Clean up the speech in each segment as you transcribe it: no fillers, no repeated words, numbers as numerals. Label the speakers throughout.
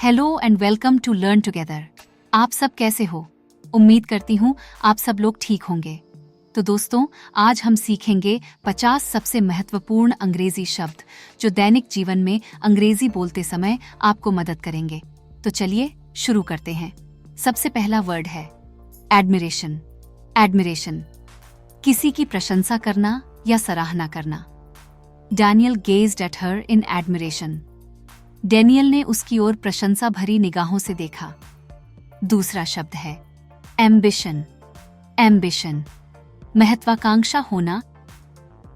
Speaker 1: Hello and welcome to learn together. आप सब कैसे हो? उम्मीद करती हूँ आप सब लोग ठीक होंगे। तो दोस्तों, आज हम सीखेंगे 50 सबसे महत्वपूर्ण अंग्रेजी शब्द जो दैनिक जीवन में अंग्रेजी बोलते समय आपको मदद करेंगे। तो चलिए शुरू करते हैं। सबसे पहला वर्ड है एडमिरेशन। एडमिरेशन, किसी की प्रशंसा करना या सराहना करना। Daniel gazed at her in admiration. Daniel ने उसकी ओर प्रशंसा भरी निगाहों से देखा। दूसरा शब्द है एम्बिशन। एम्बिशन, महत्वाकांक्षा होना।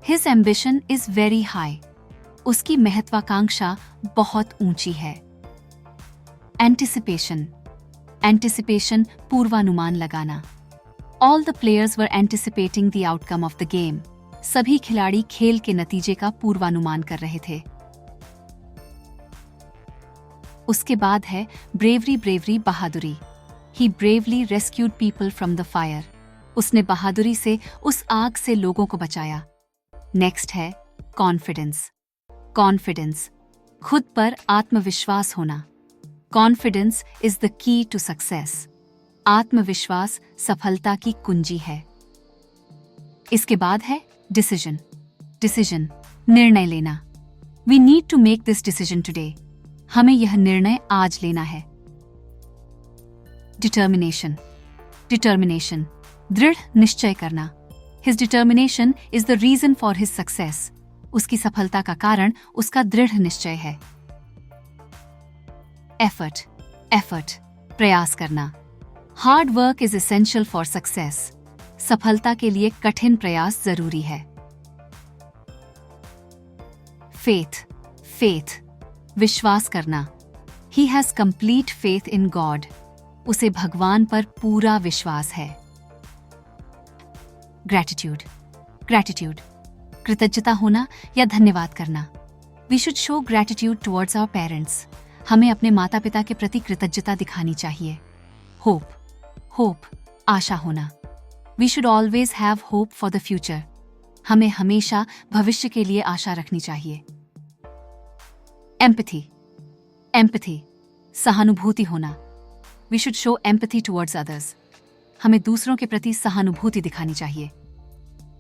Speaker 1: His ambition is very high. उसकी महत्वाकांक्षा बहुत ऊंची है। एंटिसिपेशन। एंटिसिपेशन, पूर्वानुमान लगाना। All the players were anticipating the outcome of the game. सभी खिलाड़ी खेल के नतीजे का पूर्वानुमान कर रहे थे। उसके बाद है ब्रेवरी। ब्रेवरी, बहादुरी। He bravely rescued people from the fire. उसने बहादुरी से उस आग से लोगों को बचाया। नेक्स्ट है कॉन्फिडेंस। कॉन्फिडेंस, खुद पर आत्मविश्वास होना। Confidence is the key to success. आत्मविश्वास सफलता की कुंजी है। इसके बाद है डिसीजन। डिसीजन, निर्णय लेना। We need to make this decision today. हमें यह निर्णय आज लेना है। डिटर्मिनेशन। डिटर्मिनेशन, दृढ़ निश्चय करना। His determination is the reason for his success. उसकी सफलता का कारण उसका दृढ़ निश्चय है। एफर्ट। एफर्ट, प्रयास करना। Hard work is essential for success. सफलता के लिए कठिन प्रयास जरूरी है। फेथ। फेथ, विश्वास करना। He has complete faith in God. उसे भगवान पर पूरा विश्वास है। ग्रैटिट्यूड। ग्रैटिट्यूड, कृतज्ञता होना या धन्यवाद करना। We should show gratitude towards our parents. हमें अपने माता पिता के प्रति कृतज्ञता दिखानी चाहिए। होप। होप, आशा होना। We should always have hope for the future. हमें हमेशा भविष्य के लिए आशा रखनी चाहिए। एम्पैथी। एम्पैथी, सहानुभूति होना। We should show empathy towards others. हमें दूसरों के प्रति सहानुभूति दिखानी चाहिए।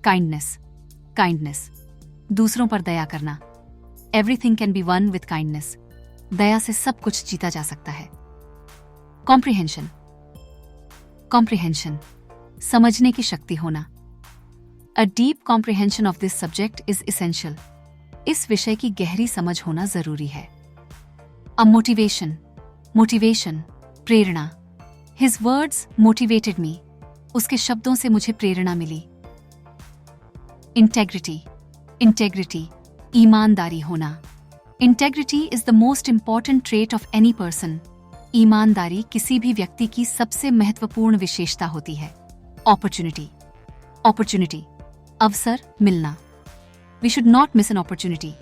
Speaker 1: काइंडनेस। काइंडनेस, दूसरों पर दया करना। Everything can be won with kindness. दया से सब कुछ जीता जा सकता है। कॉम्प्रिहेंशन। कॉम्प्रिहेंशन, समझने की शक्ति होना। A deep comprehension of this subject is essential. इस विषय की गहरी समझ होना जरूरी है। A motivation. Motivation, Prerna. His words motivated me. उसके शब्दों से मुझे प्रेरणा मिली। इंटेग्रिटी। इंटेग्रिटी, ईमानदारी होना। Integrity is the most important trait of any person. ईमानदारी किसी भी व्यक्ति की सबसे महत्वपूर्ण विशेषता होती है। अपॉर्चुनिटी। अपॉर्चुनिटी, अवसर मिलना। We should not miss an opportunity.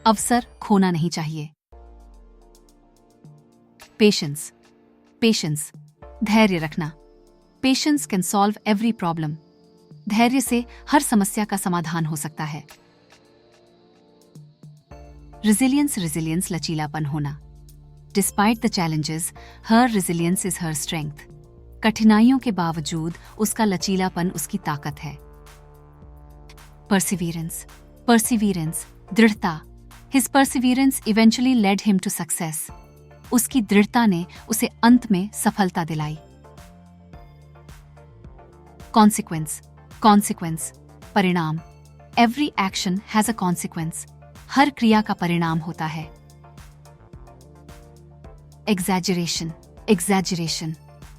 Speaker 1: अवसर खोना नहीं चाहिए। पेशेंस। पेशेंस, धैर्य रखना। Patience can solve every problem. धैर्य से हर समस्या का समाधान हो सकता है। रेजिलियंस। रेजिलियंस, लचीलापन होना। Despite the challenges, her resilience is her strength. कठिनाइयों के बावजूद उसका लचीलापन उसकी ताकत है। परसिवियरेंस। परसिवियरेंस, दृढ़ता। His perseverance eventually led him to success. उसकी दृढ़ता ने उसे अंत में सफलता दिलाई। कॉन्सिक्वेंस। कॉन्सिक्वेंस, परिणाम। Every action has a consequence. हर क्रिया का परिणाम होता है। एग्जैजरेशन। एग्जैजरेशन,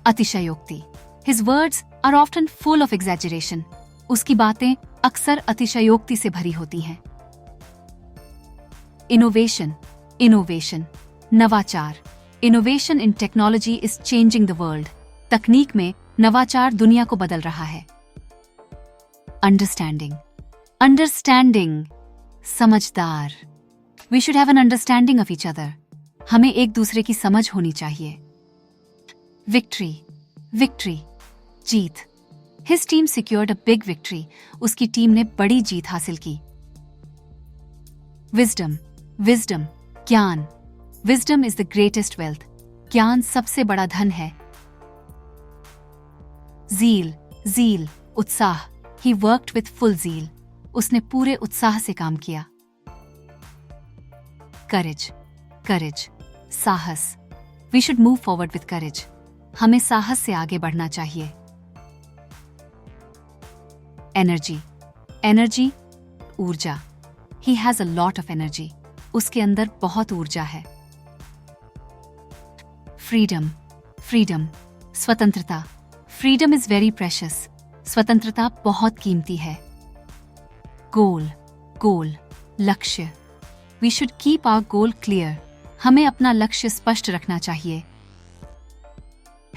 Speaker 1: अतिशयोक्ति। His words are often full of exaggeration. उसकी बातें अक्सर अतिशयोक्ति से भरी होती हैं। इनोवेशन। इनोवेशन, नवाचार। Innovation in technology is changing the world. तकनीक में नवाचार दुनिया को बदल रहा है। अंडरस्टैंडिंग। अंडरस्टैंडिंग, समझदार। We should have an understanding of each other. हमें एक दूसरे की समझ होनी चाहिए। विक्ट्री। विक्ट्री, जीत। His team secured a big victory. उसकी टीम ने बड़ी जीत हासिल की। विजडम। विजडम, ज्ञान। Wisdom is the greatest wealth. ज्ञान सबसे बड़ा धन है। ज़ील, उत्साह। He worked with full zeal. उसने पूरे उत्साह से काम किया। Courage, साहस। We should move forward with courage. हमें साहस से आगे बढ़ना चाहिए। Energy, ऊर्जा। He has a lot of energy. उसके अंदर बहुत ऊर्जा है। Freedom, स्वतंत्रता। Freedom is very precious. स्वतंत्रता बहुत कीमती है। Goal, लक्ष्य। We should keep our goal clear. हमें अपना लक्ष्य स्पष्ट रखना चाहिए।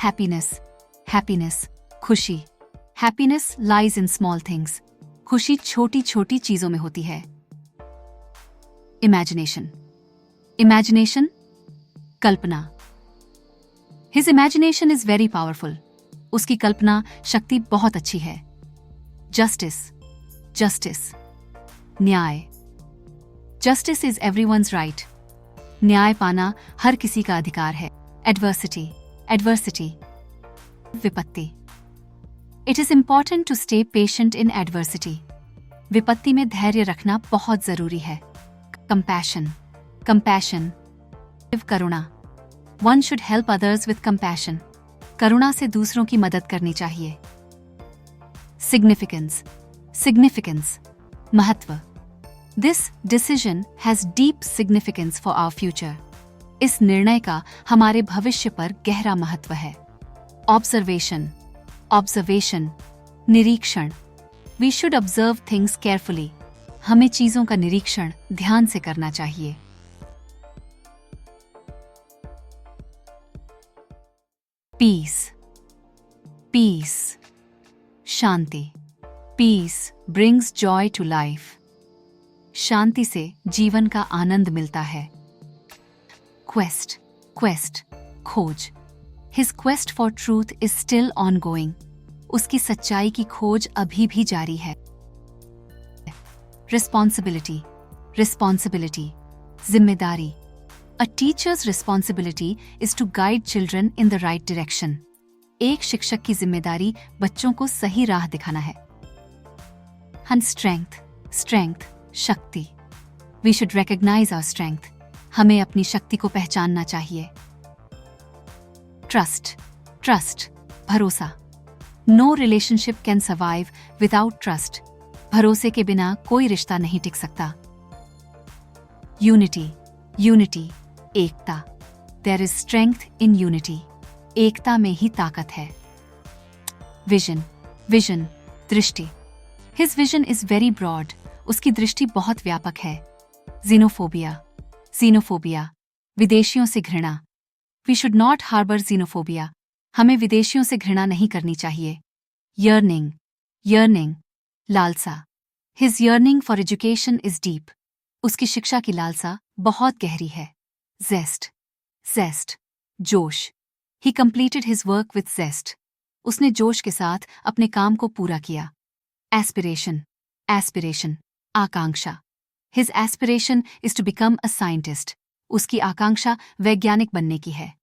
Speaker 1: Happiness, खुशी। Happiness lies in small things. खुशी छोटी छोटी चीजों में होती है। Imagination, Kalpana. His imagination is very powerful. उसकी कल्पना शक्ति बहुत अच्छी है। Justice, न्याय। Justice is everyone's right. न्याय पाना हर किसी का अधिकार है। Adversity, विपत्ति। It is important to stay patient in adversity. विपत्ति में धैर्य रखना बहुत जरूरी है। Compassion, Karuna. One should help others with compassion. करुणा से दूसरों की मदद करनी चाहिए। Significance, महत्व। This decision has deep significance for our future. इस निर्णय का हमारे भविष्य पर गहरा महत्व है। Observation, निरीक्षण। We should observe things carefully. हमें चीजों का निरीक्षण ध्यान से करना चाहिए। Peace, Shanti. Peace brings joy to life. शांति से जीवन का आनंद मिलता है। Quest, खोज। His quest for truth is still ongoing. उसकी सच्चाई की खोज अभी भी जारी है। Responsibility, जिम्मेदारी। A teacher's responsibility is to guide children in the right direction. एक शिक्षक की जिम्मेदारी बच्चों को सही राह दिखाना है। Strength, शक्ति। We should recognize our strength. हमें अपनी शक्ति को पहचानना चाहिए। Trust, भरोसा। No relationship can survive without trust. भरोसे के बिना कोई रिश्ता नहीं टिक सकता। Unity, Ekta. There is strength in unity. एकता में ही ताकत है। Vision, दृष्टि। His vision is very broad. उसकी दृष्टि बहुत व्यापक है। Xenophobia, विदेशियों से घृणा। We should not harbor xenophobia. हमें विदेशियों से घृणा नहीं करनी चाहिए। Yearning, लालसा। His yearning for education is deep. उसकी शिक्षा की लालसा बहुत गहरी है। Zest, जोश। He completed his work with zest. उसने जोश के साथ अपने काम को पूरा किया। Aspiration, Akanksha. His aspiration is to become a scientist. उसकी आकांक्षा वैज्ञानिक बनने की है।